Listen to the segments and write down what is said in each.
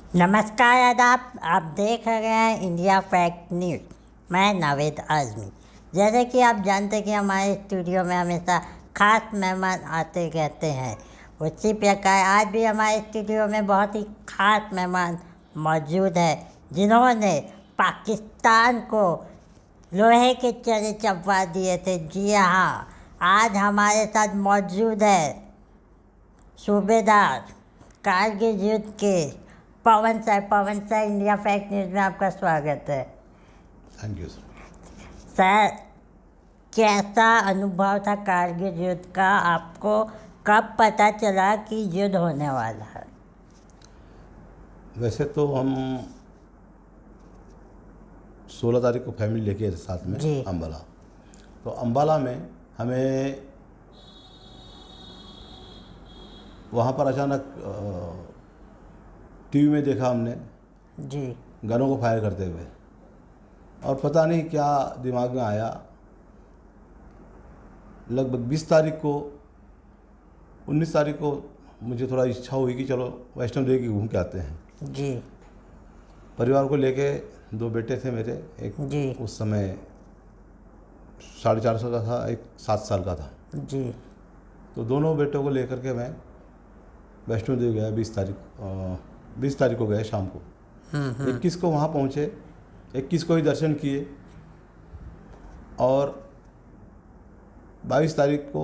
नमस्कार आदाब। आप देख रहे हैं इंडिया फैक्ट न्यूज़। मैं नावेद आज़मी। जैसे कि आप जानते हैं कि हमारे स्टूडियो में हमेशा खास मेहमान आते रहते हैं, उसी प्रकार आज भी हमारे स्टूडियो में बहुत ही खास मेहमान मौजूद है जिन्होंने पाकिस्तान को लोहे के चने चबवा दिए थे। जी हाँ, आज हमारे साथ मौजूद है सूबेदार कारगिल युद्ध के पवन सर। पवन सर, इंडिया फैक्ट न्यूज़ में आपका स्वागत है। थैंक यू सर, कैसा अनुभव था कारगिल युद्ध का? आपको कब पता चला कि युद्ध होने वाला है? वैसे तो हम 16 तारीख को फैमिली लेके साथ में जी। अम्बाला। तो अम्बाला में हमें वहाँ पर अचानक टीवी में देखा हमने जी। गनों को फायर करते हुए, और पता नहीं क्या दिमाग में आया। लगभग 20 तारीख को 19 तारीख को मुझे थोड़ा इच्छा हुई कि चलो वैष्णो देवी घूम के आते हैं। जी। परिवार को लेके 2 बेटे थे मेरे, एक जी। उस समय 4.5 का था, एक 7 साल का था। जी। तो दोनों बेटों को लेकर के मैं वैष्णो देवी गया। 20 तारीख को गए शाम को। 21 को वहाँ पहुँचे, 21 को ही दर्शन किए, और 22 तारीख को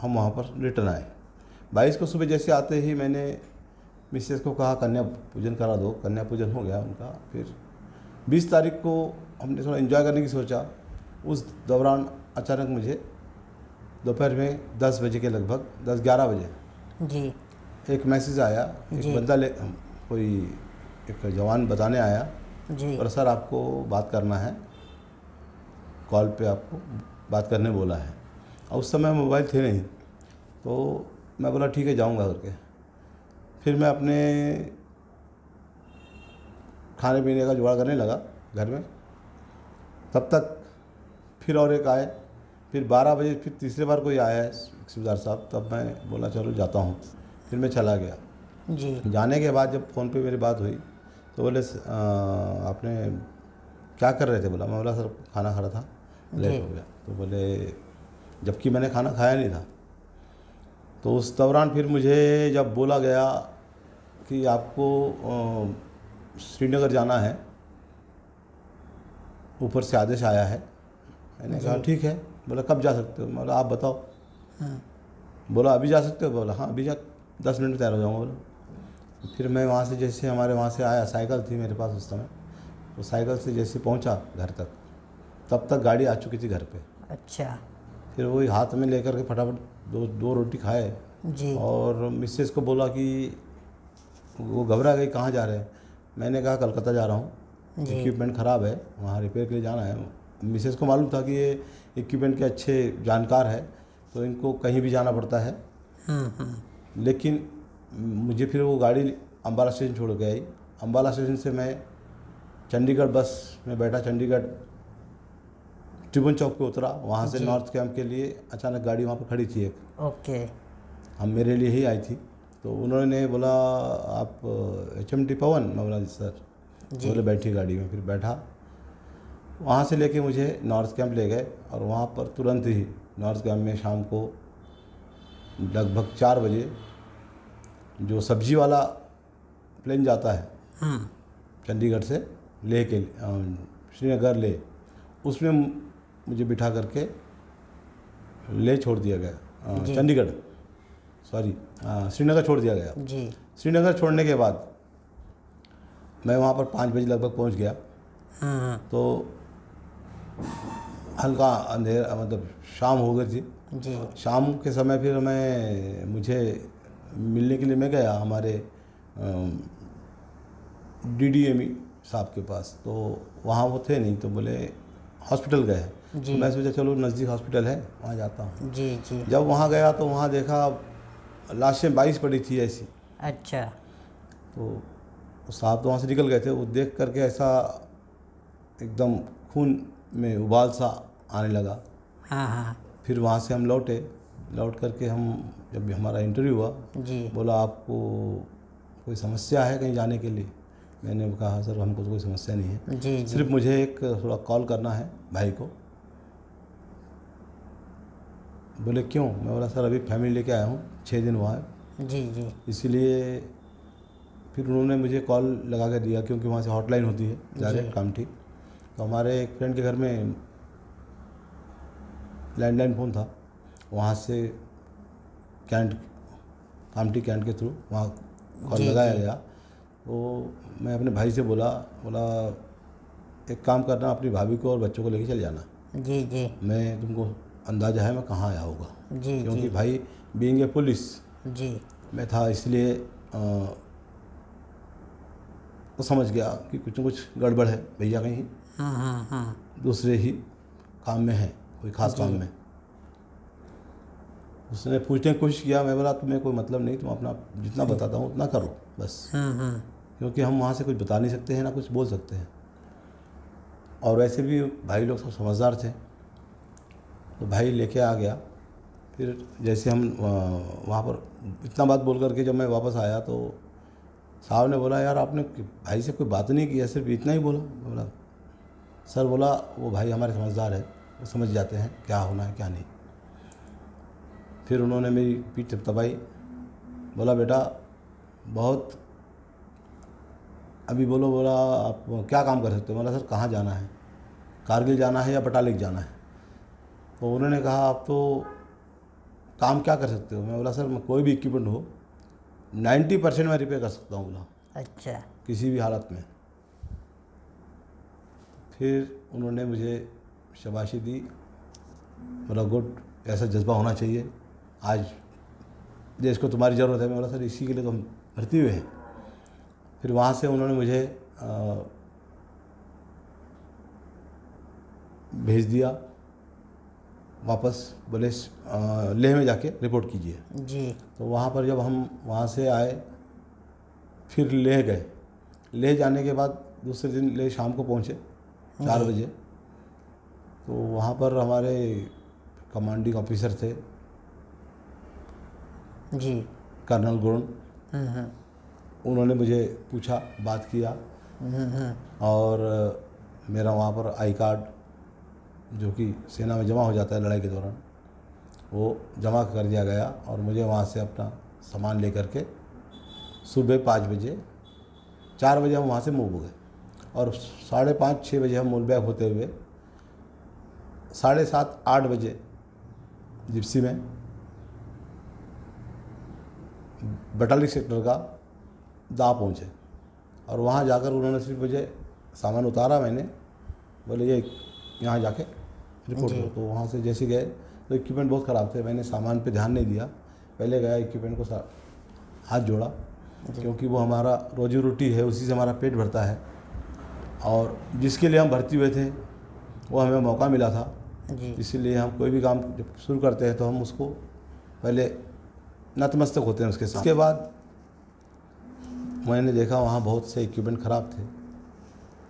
हम वहाँ पर रिटर्न आए। 22 को सुबह जैसे आते ही मैंने मिसेस को कहा कन्या पूजन करा दो। कन्या पूजन हो गया उनका। फिर 20 तारीख को हमने थोड़ा एंजॉय करने की सोचा। उस दौरान अचानक मुझे दोपहर में 10 बजे के लगभग 10-11 बजे जी। एक मैसेज आया। एक बंदा कोई एक जवान बताने आया जी। और सर आपको बात करना है, कॉल पे आपको बात करने बोला है। और उस समय मोबाइल थे नहीं, तो मैं बोला ठीक है जाऊंगा करके। फिर मैं अपने खाने पीने का जुगाड़ करने लगा घर में। तब तक फिर और एक आए। फिर 12 बजे फिर तीसरे बार कोई आया है सूबेदार साहब। तब मैं बोला चलो जाता हूँ। फिर मैं चला गया। जी। जाने के बाद जब फ़ोन पे मेरी बात हुई तो बोले आपने क्या कर रहे थे? बोला मैं बोला सर खाना खा रहा था, लेट हो गया। तो बोले जबकि मैंने खाना खाया नहीं था। तो उस दौरान फिर मुझे जब बोला गया कि आपको श्रीनगर जाना है, ऊपर से आदेश आया है। मैंने कहा ठीक है। बोला कब जा सकते हो? बोला आप बताओ। बोला अभी जा सकते हो? बोला हाँ अभी जा, 10 मिनट में तैयार हो जाऊँगा। बोला फिर मैं वहाँ से जैसे हमारे वहाँ से आया, साइकिल थी मेरे पास उस समय, तो साइकिल से जैसे पहुँचा घर तक, तब तक गाड़ी आ चुकी थी घर पे। अच्छा। फिर वही हाथ में लेकर के फटाफट दो रोटी खाए। जी। और मिसेस को बोला कि वो घबरा गई कहाँ जा रहे हैं। मैंने कहा कलकत्ता जा रहा हूँ, इक्विपमेंट ख़राब है, वहाँ रिपेयर के लिए जाना है। मिसेस को मालूम था कि ये इक्विपमेंट के अच्छे जानकार है, तो इनको कहीं भी जाना पड़ता है। लेकिन मुझे फिर वो गाड़ी अम्बाला स्टेशन छोड़ के आई। अम्बाला स्टेशन से मैं चंडीगढ़ बस में बैठा, चंडीगढ़ ट्रिब्यून चौक पे उतरा। वहाँ से नॉर्थ कैंप के लिए अचानक गाड़ी वहाँ पर खड़ी थी एक। ओके। हम मेरे लिए ही आई थी। तो उन्होंने बोला आप HMT पवन? मैं बोला जी सर। बोले बैठी गाड़ी में। फिर बैठा। वहाँ से लेके मुझे नॉर्थ कैंप ले गए, और वहाँ पर तुरंत ही नॉर्थ कैंप में शाम को लगभग 4 बजे जो सब्जी वाला प्लेन जाता है चंडीगढ़ से ले के श्रीनगर ले, उसमें मुझे बिठा करके ले छोड़ दिया गया। चंडीगढ़ सॉरी श्रीनगर छोड़ दिया गया। जी। श्रीनगर छोड़ने के बाद मैं वहाँ पर 5 बजे लगभग पहुँच गया। तो हल्का अंधेरा, मतलब शाम हो गई थी। जी। शाम के समय फिर मुझे मिलने के लिए मैं गया हमारे DDME साहब के पास। तो वहाँ वो थे नहीं, तो बोले हॉस्पिटल गए। तो मैं सोचा चलो नज़दीक हॉस्पिटल है, वहाँ जाता हूँ। जी। जी। जब वहाँ गया तो वहाँ देखा लाशें 22 पड़ी थी ऐसी। अच्छा। तो साहब तो वहाँ से निकल गए थे। वो देख करके ऐसा एकदम खून में उबाल सा आने लगा। हाँ। फिर वहाँ से हम लौट करके हम जब भी हमारा इंटरव्यू हुआ, जी। बोला आपको कोई समस्या है कहीं जाने के लिए? मैंने कहा सर हमको तो कोई समस्या नहीं है, जी जी सिर्फ मुझे एक थोड़ा कॉल करना है भाई को। बोले क्यों? मैं बोला सर अभी फैमिली लेके आया हूँ, 6 दिन हुआ है, जी जी इसीलिए। फिर उन्होंने मुझे कॉल लगा के दिया, क्योंकि वहाँ से हॉटलाइन होती है डायरेक्ट कामठी। तो हमारे एक फ्रेंड के घर में लैंडलाइन फ़ोन था, वहाँ से कामठी कैंट के थ्रू वहाँ कॉल लगाया गया। तो मैं अपने भाई से बोला एक काम करना, अपनी भाभी को और बच्चों को लेके चल जाना। जी जी मैं तुमको अंदाज़ा है मैं कहाँ आया होगा, जी क्योंकि जी भाई बीइंग ए पुलिस जी मैं था, इसलिए वो समझ गया कि कुछ न कुछ गड़बड़ है, भैया कहीं दूसरे ही काम में है, कोई ख़ास काम में। उसने पूछने की कोशिश किया, मैं बोला तुम्हें कोई मतलब नहीं, तुम अपना जितना बताता हूँ उतना करो बस, क्योंकि हम वहाँ से कुछ बता नहीं सकते हैं ना कुछ बोल सकते हैं। और वैसे भी भाई लोग सब समझदार थे, तो भाई लेके आ गया। फिर जैसे हम वहाँ पर इतना बात बोल करके जब मैं वापस आया तो साहब ने बोला यार आपने भाई से कोई बात नहीं की है, सिर्फ इतना ही बोला? बोला सर, बोला वो भाई हमारे समझदार है, वो समझ जाते हैं क्या होना है क्या नहीं। फिर उन्होंने मेरी पीठ थपथपाई, बोला बेटा बहुत अभी बोलो, बोला आप क्या काम कर सकते हो? बोला सर कहाँ जाना है, कारगिल जाना है या बटालिक जाना है? तो उन्होंने कहा आप तो काम क्या कर सकते हो? मैं बोला सर मैं कोई भी इक्विपमेंट हो 90% मैं रिपेयर कर सकता हूँ। बोला अच्छा, किसी भी हालत में। फिर उन्होंने मुझे शाबाशी दी, बोला गुड, ऐसा जज्बा होना चाहिए, आज देश को तुम्हारी ज़रूरत है। मैं बोला सर इसी के लिए तो हम भर्ती हुए हैं। फिर वहाँ से उन्होंने मुझे भेज दिया वापस, बोले लेह में जाके रिपोर्ट कीजिए। जी तो वहाँ पर जब हम वहाँ से आए फिर लेह गए। लेह जाने के बाद दूसरे दिन लेह शाम को पहुँचे 4 बजे। तो वहाँ पर हमारे कमांडिंग ऑफिसर थे जी कर्नल गुण, उन्होंने मुझे पूछा, बात किया, और मेरा वहाँ पर आई कार्ड जो कि सेना में जमा हो जाता है लड़ाई के दौरान, वो जमा कर दिया गया। और मुझे वहाँ से अपना सामान लेकर के सुबह 5 बजे 4 बजे हम वहाँ से मूव हो गए, और 5:30-6 बजे हम मूव बैक होते हुए 7:30-8 बजे जिप्सी में बटालिक सेक्टर का दा पहुँचे। और वहाँ जाकर उन्होंने सिर्फ मुझे सामान उतारा, मैंने बोले ये यहाँ जाके रिपोर्ट करो। तो वहाँ से जैसे गए तो इक्विपमेंट बहुत ख़राब थे, मैंने सामान पे ध्यान नहीं दिया, पहले गया इक्विपमेंट को हाथ जोड़ा, क्योंकि वो हमारा रोजी रोटी है, उसी से हमारा पेट भरता है, और जिसके लिए हम भर्ती हुए थे वो हमें मौका मिला था। इसीलिए हम कोई भी काम जब शुरू करते हैं तो हम उसको पहले नतमस्तक होते हैं उसके साथ। उसके बाद मैंने देखा वहाँ बहुत से इक्विपमेंट ख़राब थे,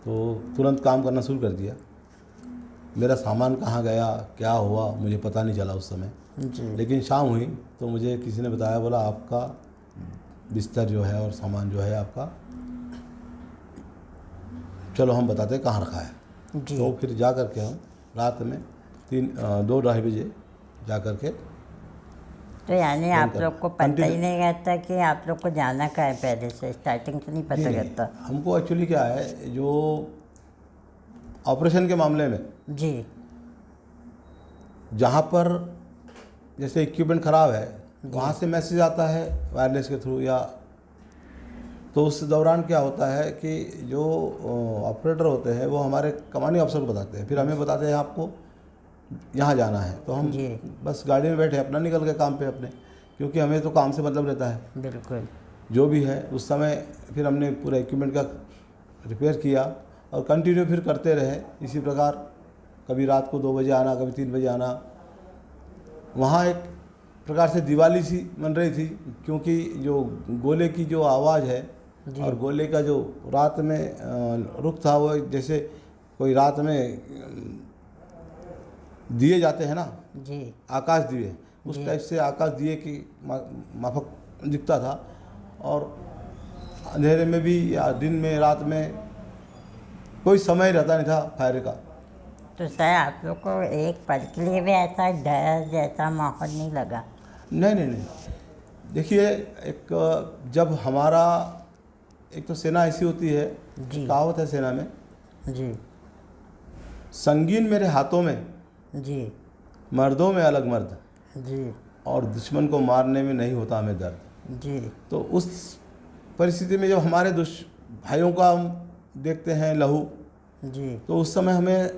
तो तुरंत काम करना शुरू कर दिया। मेरा सामान कहाँ गया क्या हुआ मुझे पता नहीं चला उस समय, लेकिन शाम हुई तो मुझे किसी ने बताया, बोला आपका बिस्तर जो है और सामान जो है आपका, चलो हम बताते हैं कहाँ रखा है। तो फिर जा कर के हम रात में 2-2:30 बजे जा कर के, तो यानी आप लोग को पता ही नहीं रहता कि आप लोग को जाना कहाँ है, पहले से स्टार्टिंग से नहीं पता रहता? हमको एक्चुअली क्या है, जो ऑपरेशन के मामले में जी, जहाँ पर जैसे इक्विपमेंट ख़राब है वहाँ से मैसेज आता है वायरलेस के थ्रू, या तो उस दौरान क्या होता है कि जो ऑपरेटर होते हैं वो हमारे कमांडिंग अफसर को बताते हैं, फिर हमें बताते हैं आपको यहाँ जाना है, तो हम बस गाड़ी में बैठे अपना निकल गए काम पे अपने, क्योंकि हमें तो काम से मतलब रहता है। बिल्कुल जो भी है उस समय फिर हमने पूरा इक्विपमेंट का रिपेयर किया और कंटिन्यू फिर करते रहे इसी प्रकार। कभी रात को 2 बजे आना, कभी 3 बजे आना। वहाँ एक प्रकार से दिवाली सी बन रही थी, क्योंकि जो गोले की जो आवाज़ है और गोले का जो रात में रुख था, वो जैसे कोई रात में दिए जाते हैं ना जी, आकाश दिए, उस टाइप से आकाश दिए की माफक दिखता था। और अंधेरे में भी या दिन में रात में कोई समय रहता नहीं था फायर का। तो सर आप लोग को एक पल के लिए भी ऐसा डर जैसा माहौल नहीं लगा? नहीं नहीं नहीं, देखिए एक जब हमारा एक तो सेना ऐसी होती है, जी कहावत है सेना में, जी संगीन मेरे हाथों में, जी मर्दों में अलग मर्द, जी और दुश्मन को मारने में नहीं होता हमें दर्द। जी तो उस परिस्थिति में जब हमारे भाइयों का हम देखते हैं लहू, जी तो उस समय हमें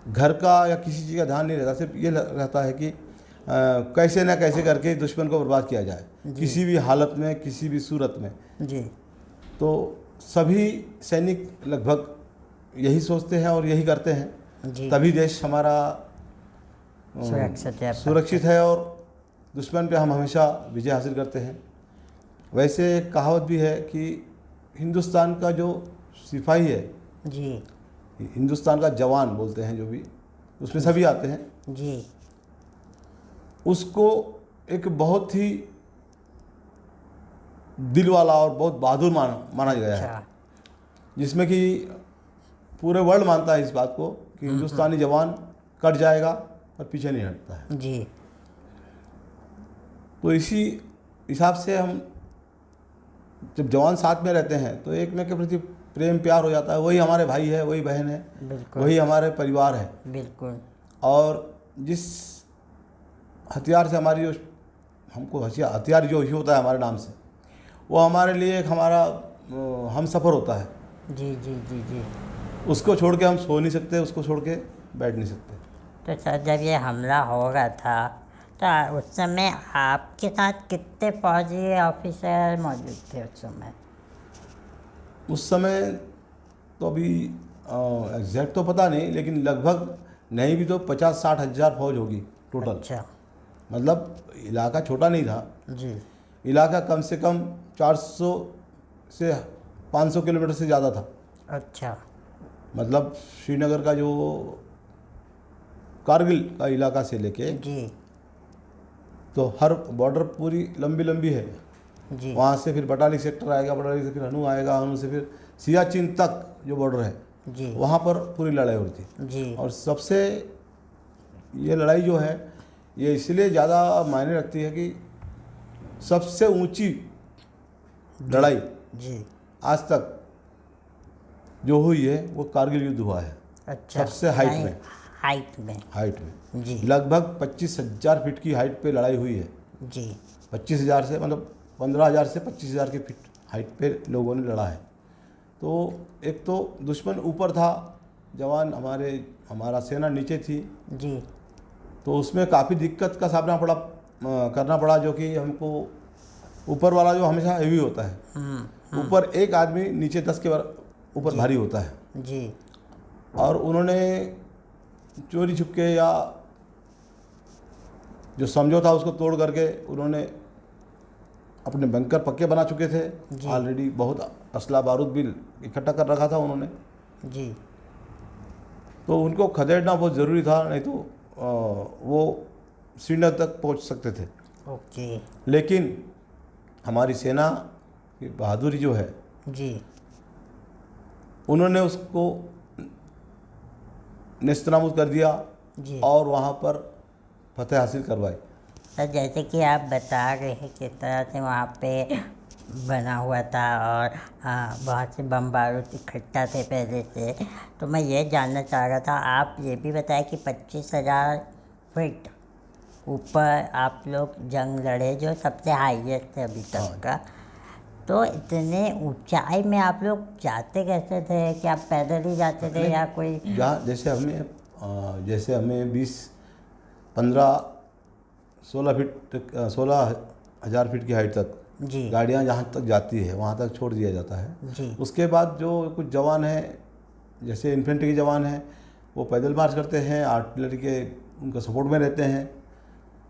घर का या किसी चीज़ का ध्यान नहीं रहता, सिर्फ ये रहता है कि कैसे ना कैसे करके दुश्मन को बर्बाद किया जाए, किसी भी हालत में, किसी भी सूरत में। जी। तो सभी सैनिक लगभग यही सोचते हैं और यही करते हैं, जी तभी देश हमारा सुरक्षित है और दुश्मन पे हम हमेशा विजय हासिल करते हैं। वैसे एक कहावत भी है कि हिंदुस्तान का जो सिपाही है, जी हिंदुस्तान का जवान बोलते हैं जो भी, उसमें सभी आते हैं जी, उसको एक बहुत ही दिल वाला और बहुत बहादुर माना गया है, जिसमें कि पूरे वर्ल्ड मानता है इस बात को कि हिंदुस्तानी जवान कट जाएगा और पीछे नहीं हटता है। जी। तो इसी हिसाब से हम जब जवान साथ में रहते हैं तो एक में के प्रति प्रेम प्यार हो जाता है। वही हमारे भाई है, वही बहन है, वही हमारे परिवार है। बिल्कुल। और जिस हथियार से हमारी जो हमको हथियार जो ही होता है हमारे नाम से, वो हमारे लिए एक हमारा हम सफ़र होता है। जी जी जी जी। उसको छोड़ के हम सो नहीं सकते, उसको छोड़ के बैठ नहीं सकते। तो सर जब ये हमला हो रहा था तो उस समय आपके साथ कितने फौजी ऑफिसर मौजूद थे उस समय? उस समय तो अभी एग्जैक्ट तो पता नहीं, लेकिन लगभग नहीं भी तो 50-60 हज़ार फौज होगी टोटल। अच्छा। मतलब इलाका छोटा नहीं था जी। इलाका कम से कम 400 से 500 किलोमीटर से ज़्यादा था। अच्छा। मतलब श्रीनगर का जो कारगिल का इलाका से लेके जी तो हर बॉर्डर पूरी लंबी लंबी है। जी। वहाँ से फिर बटाली सेक्टर आएगा, बटाली से फिर हनु आएगा, हनु से फिर सियाचिन तक जो बॉर्डर है जी, वहाँ पर पूरी लड़ाई होती थी। जी। और सबसे ये लड़ाई जो है ये इसलिए ज़्यादा मायने रखती है कि सबसे ऊंची लड़ाई जी आज तक जो हुई है वो कारगिल युद्ध हुआ है। अच्छा। सबसे हाइट में हाइट में जी। लगभग 25,000 फीट की हाइट पे लड़ाई हुई है। जी। 25,000 से मतलब 15,000 से 25,000 की फीट हाइट पे लोगों ने लड़ा है। तो एक तो दुश्मन ऊपर था, जवान हमारा सेना नीचे थी जी। तो उसमें काफ़ी दिक्कत का सामना करना पड़ा, जो कि हमको ऊपर वाला जो हमेशा हेवी होता है, ऊपर एक आदमी नीचे 10 के ऊपर भारी होता है जी। और उन्होंने चोरी छुपके या जो समझौता उसको तोड़ करके उन्होंने अपने बंकर पक्के बना चुके थे ऑलरेडी। बहुत असला बारूद भी इकट्ठा कर रखा था उन्होंने जी। तो उनको खदेड़ना बहुत ज़रूरी था, नहीं तो वो श्रीनगर तक पहुंच सकते थे। ओके। लेकिन हमारी सेना की बहादुरी जो है जी, उन्होंने उसको नेस्तनाबूद कर दिया जी। और वहाँ पर फतेह हासिल करवाई। सर जैसे कि आप बता रहे हैं किस तरह से वहाँ पे बना हुआ था और बहुत से बम बारूद इकट्ठा थे पहले से, तो मैं ये जानना चाह रहा था, आप ये भी बताएं कि 25,000 फीट ऊपर आप लोग जंग लड़े जो सबसे हाईएस्ट है अभी तक का। तो इतने ऊंचाई में आप लोग जाते कैसे थे? कि आप पैदल ही जाते थे या कोई? जैसे हमें 16,000 फीट की हाइट तक जी गाड़ियाँ जहाँ तक जाती है वहाँ तक छोड़ दिया जाता है। जी। उसके बाद जो कुछ जवान हैं, जैसे इन्फेंट्री के जवान हैं, वो पैदल मार्च करते हैं, आर्टिलरी के उनका सपोर्ट में रहते हैं।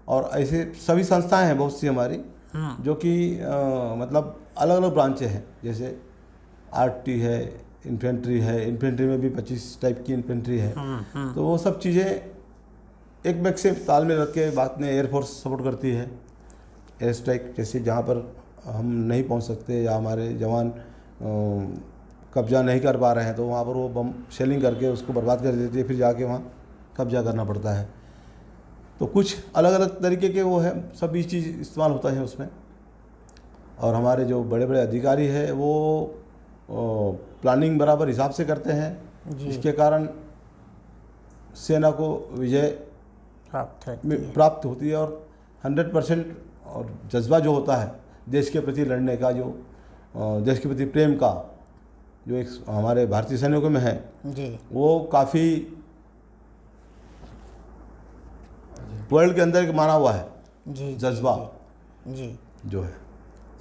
और ऐसे सभी संस्थाएं हैं बहुत सी हमारी, जो कि मतलब अलग अलग ब्रांचें हैं, जैसे आरटी है, इन्फेंट्री है, इन्फेंट्री में भी 25 टाइप की इन्फेंट्री है। तो वो सब चीज़ें एक बैग से तालमेल रख के बाद में एयरफोर्स सपोर्ट करती है। एयर स्ट्राइक जैसे जहाँ पर हम नहीं पहुंच सकते या हमारे जवान कब्जा नहीं कर पा रहे हैं, तो वहाँ पर वो बम शेलिंग करके उसको बर्बाद कर देती है, फिर जाके वहाँ कब्जा करना पड़ता है। तो कुछ अलग अलग तरीके के वो है, सभी चीज़ इस्तेमाल होता है उसमें। और हमारे जो बड़े बड़े अधिकारी हैं वो प्लानिंग बराबर हिसाब से करते हैं, जी। इसके कारण सेना को विजय प्राप्त होती है। और 100% और जज्बा जो होता है देश के प्रति लड़ने का, जो देश के प्रति प्रेम का, जो एक हमारे भारतीय सैनिकों में है जी, वो काफ़ी वर्ल्ड के अंदर माना हुआ है जी, जज्बा जी। जो है।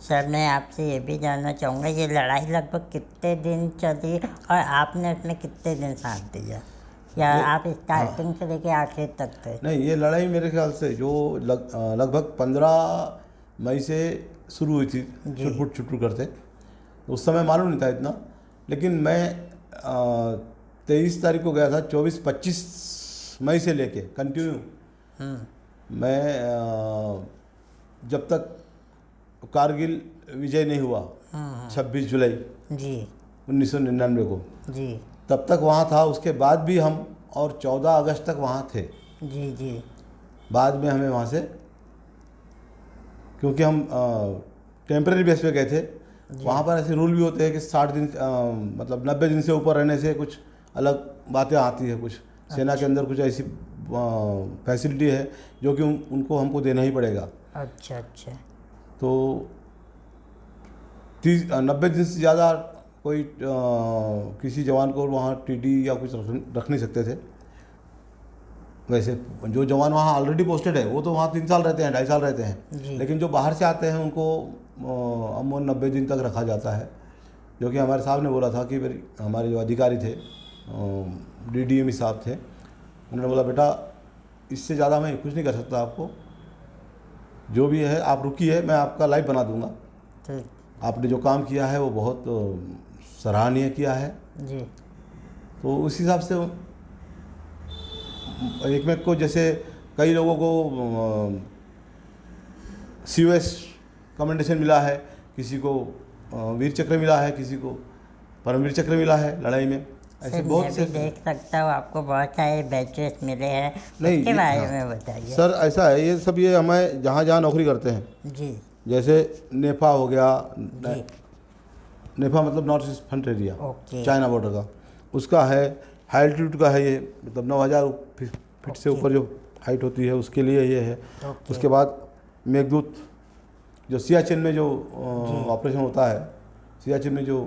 सर मैं आपसे ये भी जानना चाहूँगा, ये लड़ाई लगभग कितने दिन चली और आपने उसमें कितने दिन साथ दिया, या आप स्टार्टिंग से लेके आखिर तक थे? नहीं, ये लड़ाई मेरे ख्याल से जो लगभग 15 मई से शुरू हुई थी, छुट करते। उस समय मालूम नहीं था इतना, लेकिन मैं 23 तारीख को गया था। 24-25 मई से लेके कंटिन्यू मैं जब तक कारगिल विजय नहीं हुआ 26 जुलाई जी 1999 को, जी तब तक वहाँ था। उसके बाद भी हम और 14 अगस्त तक वहाँ थे। जी जी बाद में हमें वहाँ से, क्योंकि हम टेम्परेरी बेस पे गए थे, वहाँ पर ऐसे रूल भी होते हैं कि 60 दिन मतलब 90 दिन से ऊपर रहने से कुछ अलग बातें आती है। कुछ सेना के अंदर कुछ ऐसी फैसिलिटी है जो कि उनको हमको देना ही पड़ेगा। अच्छा अच्छा। तो 90 दिन से ज़्यादा कोई किसी जवान को वहाँ टीडी या कुछ रख नहीं सकते थे। वैसे जो जवान वहाँ ऑलरेडी पोस्टेड है वो तो वहाँ 3 साल रहते हैं, 2.5 साल रहते हैं, लेकिन जो बाहर से आते हैं उनको अमूमन 90 दिन तक रखा जाता है। जो कि हमारे साहब ने बोला था कि हमारे जो अधिकारी थे, DDM साहब थे, उन्होंने बोला बेटा इससे ज़्यादा मैं कुछ नहीं कर सकता, आपको जो भी है आप रुकिए, मैं आपका लाइव बना दूंगा। आपने जो काम किया है वो बहुत सराहनीय किया है जी। तो उस हिसाब से एक में को, जैसे कई लोगों को COS कमेंडेशन मिला है, किसी को वीर चक्र मिला है, किसी को परमवीर चक्र मिला है लड़ाई में। ऐसे बहुत से देख सकता हूँ आपको बहुत सारे बैचेस मिले हैं, उसके बारे में बताइए। सर ऐसा है, ये सब ये हमें जहाँ जहाँ नौकरी करते हैं जी, जैसे नेफा हो गया, जी, नेफा मतलब north east front area, okay, China border का, उसका है हाई एल्टीट्यूड का है, ये मतलब 9000 फीट से ऊपर जो हाइट होती है उसके लिए ये है। उसके बाद मेघदूत, जो सियाचिन में जो ऑपरेशन होता है, सियाचिन में जो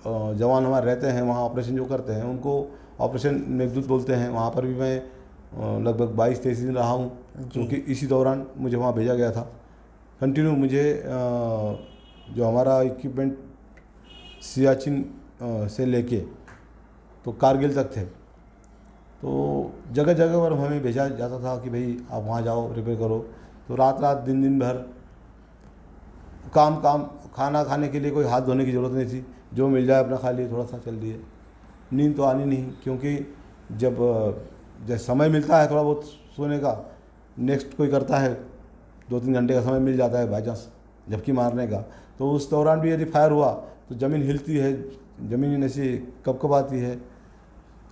जवान हमारे रहते हैं वहाँ ऑपरेशन जो करते हैं उनको ऑपरेशन मेघदूत बोलते हैं। वहाँ पर भी मैं लगभग 22-23 दिन रहा हूँ, क्योंकि इसी दौरान मुझे वहाँ भेजा गया था। कंटिन्यू मुझे जो हमारा इक्विपमेंट सियाचिन से लेके तो कारगिल तक थे, तो जगह जगह पर हमें भेजा जाता था कि भाई आप वहाँ जाओ, रिपेयर करो। तो रात रात दिन भर काम, खाना खाने के लिए कोई हाथ धोने की ज़रूरत नहीं थी, जो मिल जाए अपना खा लिए, थोड़ा सा चल दिए। नींद तो आनी नहीं, क्योंकि जब समय मिलता है थोड़ा बहुत सोने का, नेक्स्ट कोई करता है 2-3 घंटे का समय मिल जाता है बाई चांस झपकी मारने का, तो उस दौरान भी यदि फायर हुआ तो ज़मीन हिलती है, ज़मीन ऐसी कपकपाती है,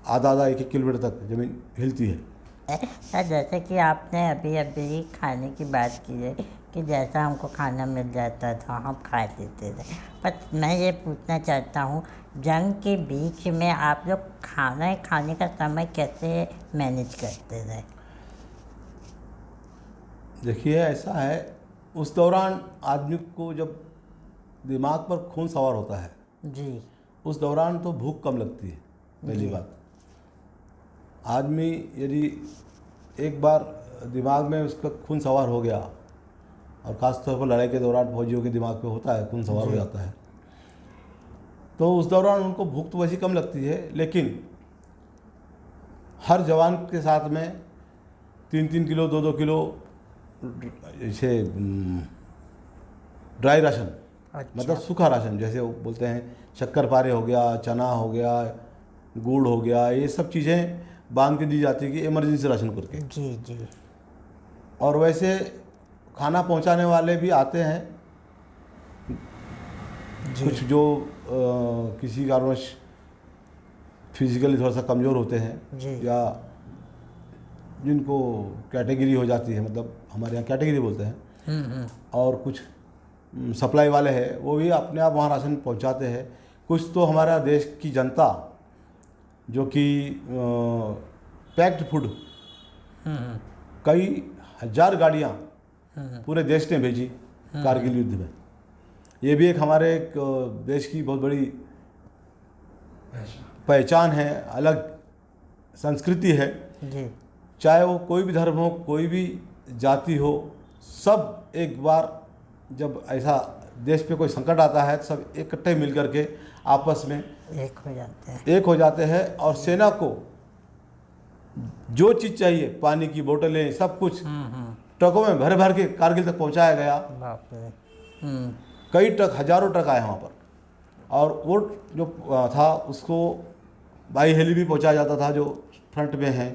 आधा 1-1 किलोमीटर तक ज़मीन हिलती है। सर जैसे कि आपने अभी खाने की बात की है कि जैसा हमको खाना मिल जाता था हम खा लेते थे, पर मैं ये पूछना चाहता हूँ जंग के बीच में आप लोग खाना खाने का समय कैसे मैनेज करते थे? देखिए ऐसा है, उस दौरान आदमी को जब दिमाग पर खून सवार होता है जी, उस दौरान तो भूख कम लगती है। पहली बात, आदमी यदि एक बार दिमाग में उसका खून सवार हो गया, और ख़ास तौर पर लड़ाई के दौरान फौजियों के दिमाग पे होता है, खून सवार हो जाता है, तो उस दौरान उनको भूख तो वैसी कम लगती है। लेकिन हर जवान के साथ में 3-3 किलो 2-2 किलो जैसे ड्राई राशन, मतलब सूखा राशन, जैसे वो बोलते हैं शक्कर पारे हो गया, चना हो गया, गुड़ हो गया, ये सब चीज़ें बांध के दी जाती है कि इमरजेंसी राशन करके। जी जी। और वैसे खाना पहुंचाने वाले भी आते हैं कुछ जो किसी कारणवश फिजिकली थोड़ा सा कमज़ोर होते हैं जी। या जिनको कैटेगरी हो जाती है, मतलब हमारे यहाँ कैटेगरी बोलते हैं, और कुछ सप्लाई वाले हैं वो भी अपने आप वहाँ राशन पहुँचाते हैं। कुछ तो हमारा देश की जनता जो कि पैक्ड फूड कई हज़ार गाड़ियाँ पूरे देश ने भेजी कारगिल युद्ध में। ये भी एक हमारे एक देश की बहुत बड़ी पहचान है, अलग संस्कृति है। जी। चाहे वो कोई भी धर्म हो, कोई भी जाति हो, सब एक बार जब ऐसा देश पे कोई संकट आता है तो सब इकट्ठे मिल करके आपस में एक हो जाते हैं और सेना को जो चीज़ चाहिए, पानी की बोतलें, सब कुछ ट्रकों में भर भर के कारगिल तक पहुंचाया गया। बाप रे। कई ट्रक, हजारों ट्रक आए वहाँ पर, और वो जो था उसको बाई हेली भी पहुंचाया जाता था जो फ्रंट में है।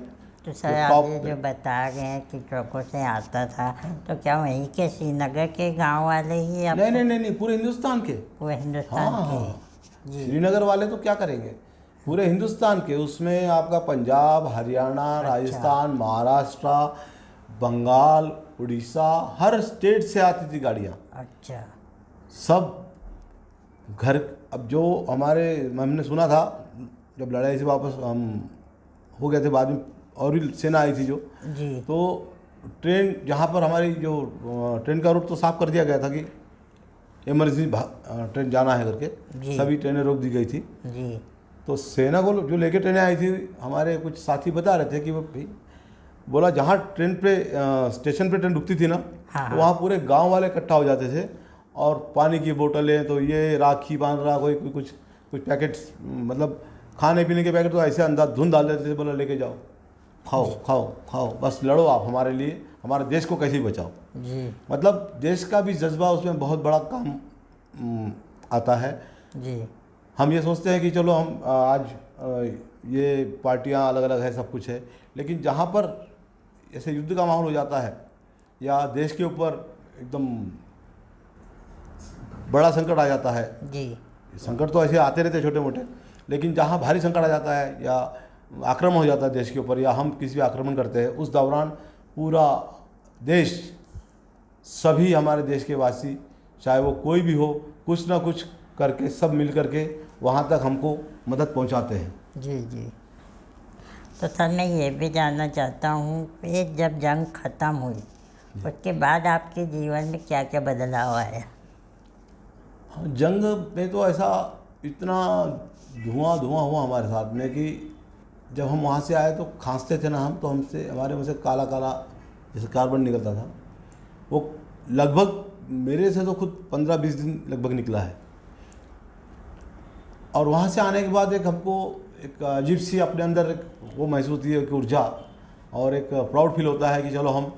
तो सर आप ये जो बता गए हैं कि ट्रकों से आता था, तो क्या वहीं के श्रीनगर के गांव वाले ही नहीं, पूरे हिंदुस्तान के। पूरे हिंदुस्तान हाँ, के। जी। श्रीनगर वाले तो क्या करेंगे, पूरे हिंदुस्तान के। उसमें आपका पंजाब, हरियाणा, राजस्थान, महाराष्ट्र, बंगाल, उड़ीसा, हर स्टेट से आती थी गाड़ियाँ। अच्छा। सब घर, अब जो हमने सुना था जब लड़ाई से वापस हम हो गए थे, बाद में और भी सेना आई थी जो जी। तो ट्रेन जहाँ पर हमारी जो ट्रेन का रूट तो साफ कर दिया गया था कि इमरजेंसी ट्रेन जाना है करके, सभी ट्रेनें रोक दी गई थी। जी। तो सेना को जो लेके ट्रेनें आई थी, हमारे कुछ साथी बता रहे थे कि वो भाई बोला जहाँ ट्रेन पे स्टेशन पे ट्रेन रुकती थी ना, तो वहाँ पूरे गांव वाले इकट्ठा हो जाते थे और पानी की बोतलें, तो ये राखी बांध रहा, कोई कुछ पैकेट्स, मतलब खाने पीने के पैकेट तो ऐसे धुंध डाल देते थे, बोला लेके जाओ, खाओ खाओ खाओ, बस लड़ो आप हमारे लिए, हमारे देश को कैसे बचाओ। जी। मतलब देश का भी जज्बा उसमें बहुत बड़ा काम आता है। जी। हम ये सोचते हैं कि चलो हम आज ये पार्टियां अलग अलग है, सब कुछ है, लेकिन जहाँ पर ऐसे युद्ध का माहौल हो जाता है या देश के ऊपर एकदम बड़ा संकट आ जाता है, जी। संकट तो ऐसे आते रहते छोटे मोटे, लेकिन जहाँ भारी संकट आ जाता है या आक्रमण हो जाता है देश के ऊपर, या हम किसी भी आक्रमण करते हैं, उस दौरान पूरा देश, सभी हमारे देश के वासी, चाहे वो कोई भी हो, कुछ ना कुछ करके सब मिल करके वहाँ तक हमको मदद पहुँचाते हैं। जी। जी। तो सर मैं ये भी जानना चाहता हूँ कि जब जंग ख़त्म हुई उसके बाद आपके जीवन में क्या क्या बदलाव आया? जंग में तो ऐसा इतना धुआं हुआ हमारे साथ में कि जब हम वहाँ से आए तो खांसते थे ना हम, तो हमारे मुँह से काला काला जैसे कार्बन निकलता था, वो लगभग मेरे से तो खुद 15-20 दिन लगभग निकला है। और वहाँ से आने के बाद हमको एक अजीब सी अपने अंदर वो महसूस होती है कि ऊर्जा, और एक प्राउड फील होता है कि चलो हम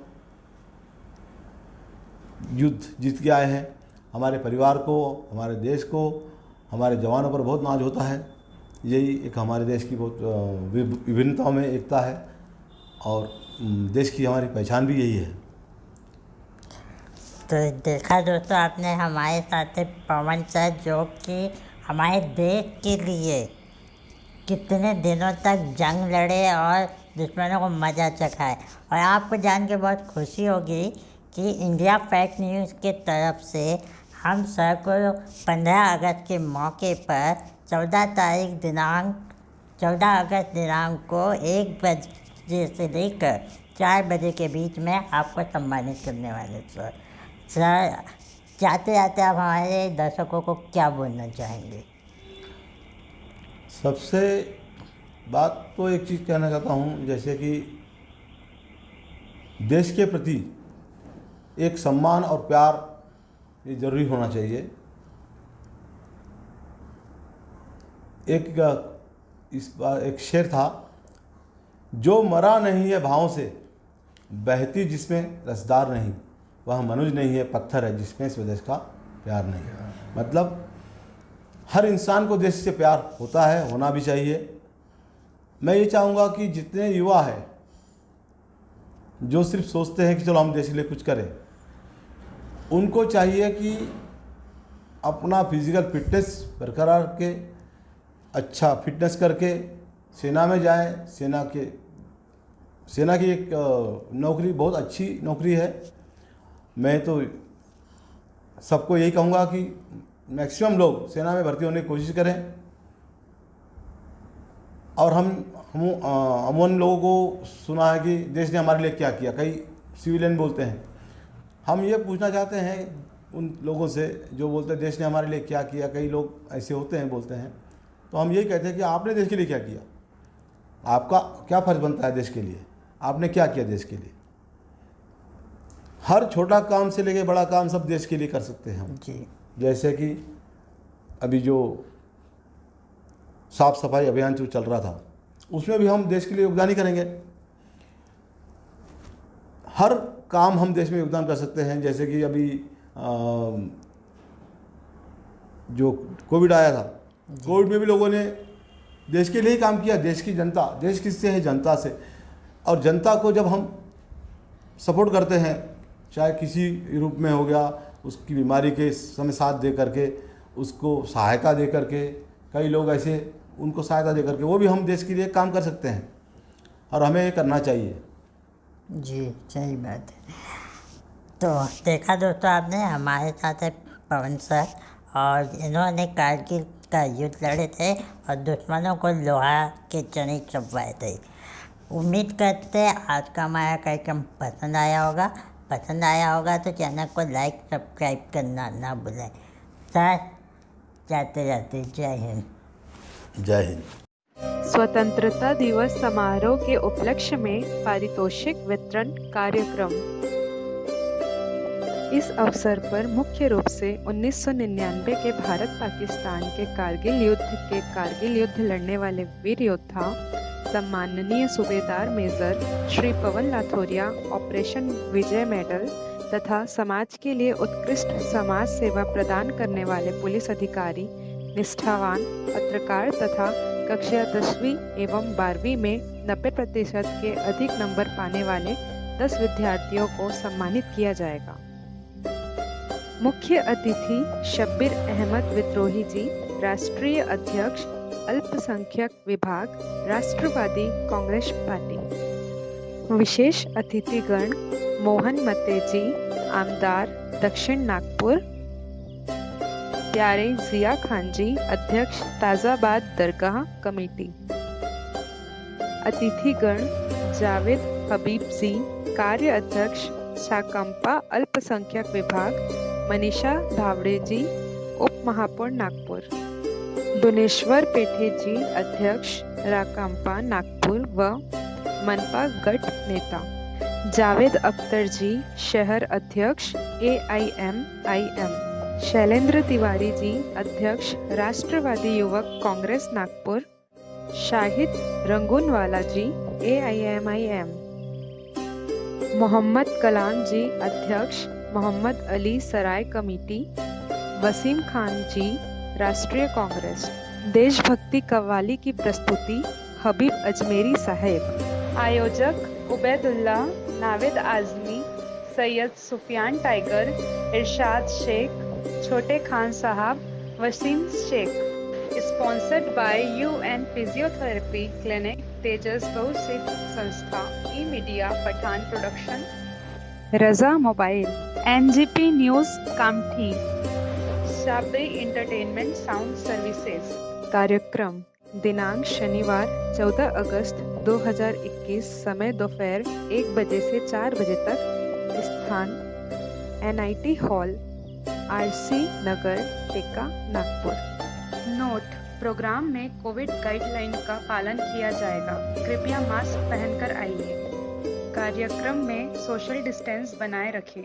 युद्ध जीत के आए हैं। हमारे परिवार को, हमारे देश को, हमारे जवानों पर बहुत नाज होता है। यही एक हमारे देश की बहुत विभिन्नताओं में एकता है, और देश की हमारी पहचान भी यही है। तो देखा दोस्तों आपने हमारे साथ पवन सर, जो कि हमारे देश के लिए कितने दिनों तक जंग लड़े और दुश्मनों को मजा चखाए। और आपको जान के बहुत खुशी होगी कि इंडिया फैक्ट न्यूज़ के तरफ से हम सर को 15 अगस्त के मौके पर 14 अगस्त दिनांक को 1 बजे से लेकर 4 बजे के बीच में आपको सम्मानित करने वाले सर। जाते जाते आप हमारे दर्शकों को क्या बोलना चाहेंगे? सबसे बात तो एक चीज़ कहना चाहता हूँ, जैसे कि देश के प्रति एक सम्मान और प्यार ये ज़रूरी होना चाहिए। एक शेर था, जो मरा नहीं है भावों से, बहती जिसमें रसदार नहीं, वह मनुज नहीं है, पत्थर है जिसमें स्वदेश का प्यार नहीं। मतलब हर इंसान को देश से प्यार होता है, होना भी चाहिए। मैं ये चाहूँगा कि जितने युवा हैं जो सिर्फ सोचते हैं कि चलो हम देश के लिए कुछ करें, उनको चाहिए कि अपना फिजिकल फिटनेस बरकरार के अच्छा फिटनेस करके सेना में जाएं। सेना की एक नौकरी बहुत अच्छी नौकरी है। मैं तो सबको यही कहूँगा कि मैक्सिमम लोग सेना में भर्ती होने की कोशिश करें। और हम उन लोगों को सुना है कि देश ने हमारे लिए क्या किया, कई सिविलियन बोलते हैं। हम ये पूछना चाहते हैं उन लोगों से जो बोलते हैं देश ने हमारे लिए क्या किया। कई लोग ऐसे होते हैं, बोलते हैं। तो हम यही कहते हैं कि आपने देश के लिए क्या किया, आपका क्या फ़र्ज़ बनता है देश के लिए, आपने क्या किया देश के लिए। हर छोटा काम से लेके बड़ा काम सब देश के लिए कर सकते हैं हम जी। जैसे कि अभी जो साफ सफाई अभियान जो चल रहा था, उसमें भी हम देश के लिए योगदान ही करेंगे। हर काम हम देश में योगदान कर सकते हैं। जैसे कि अभी जो कोविड आया था, कोविड में भी लोगों ने देश के लिए ही काम किया। देश की जनता, देश किससे है, जनता से। और जनता को जब हम सपोर्ट करते हैं, चाहे किसी रूप में हो गया, उसकी बीमारी के समय साथ दे करके, उसको सहायता दे करके, कई लोग ऐसे उनको सहायता दे करके, वो भी हम देश के लिए काम कर सकते हैं और हमें ये करना चाहिए। जी, सही बात है। तो देखा दोस्तों आपने, हमारे साथ है पवन सर, और इन्होंने कारगिल का युद्ध लड़े थे और दुश्मनों को लोहा के चने चबवाए थे। उम्मीद करते हैं आज का हमारा कार्यक्रम पसंद आया होगा तो चैनल को लाइक सब्सक्राइब करना ना भूलें। सर, जाते जाते जय हिंद। जय हिंद। स्वतंत्रता दिवस समारोह के उपलक्ष्य में पारितोषिक वितरण कार्यक्रम। इस अवसर पर मुख्य रूप से 1999 के भारत पाकिस्तान के कारगिल युद्ध लड़ने वाले वीर योद्धा सम्माननीय सूबेदार मेजर श्री पवन लाथोरिया ऑपरेशन विजय मेडल तथा समाज के लिए उत्कृष्ट समाज सेवा प्रदान करने वाले पुलिस अधिकारी, निष्ठावान पत्रकार तथा कक्षा 10वीं एवं 12वीं में 90% के अधिक नंबर पाने वाले 10 विद्यार्थियों को सम्मानित किया जाएगा। मुख्य अतिथि शब्बीर अहमद विद्रोही जी, राष्ट्रीय अध्यक्ष अल्पसंख्यक विभाग, राष्ट्रवादी कांग्रेस पार्टी। विशेष अतिथिगण मोहन मते जी, आमदार दक्षिण नागपुर। प्यारे जिया खान जी, अध्यक्ष ताजाबाद दरगाह कमेटी। अतिथिगण जावेद हबीब जी, कार्य अध्यक्ष शाकंपा अल्पसंख्यक विभाग। मनीषा धावड़े जी, उप महापौर नागपुर। दुनेश्वर पेठे जी, अध्यक्ष राकांपा नागपुर व मनपा गट नेता। जावेद अख्तर जी, शहर अध्यक्ष AIMIM। शैलेंद्र तिवारी जी, अध्यक्ष राष्ट्रवादी युवक कांग्रेस नागपुर। शाहिद रंगूनवाला जी, AIMIM। मोहम्मद कलाम जी, अध्यक्ष मोहम्मद अली सराय कमेटी। वसीम खान जी, राष्ट्रीय कांग्रेस। देशभक्ति कव्वाली की प्रस्तुति हबीब अजमेरी साहेब। आयोजक Ubaidullah, Navid Azmi, Syed Sufiyan tiger, Irshad Shaikh, Chhote Khan Sahab, Waseem Shaikh. Sponsored by UN physiotherapy clinic, Tejas बहुसिद्ध संस्था, e media Pathan production, Raza mobile, NGP news Kamthi, Shabri entertainment sound services. कार्यक्रम दिनांक शनिवार 14 अगस्त 2021, समय दोपहर 1 बजे से 4 बजे तक। स्थान NIT हॉल, RC नगर, टेका, नागपुर। नोट: प्रोग्राम में कोविड गाइडलाइन का पालन किया जाएगा, कृपया मास्क पहनकर आइए। कार्यक्रम में सोशल डिस्टेंस बनाए रखें।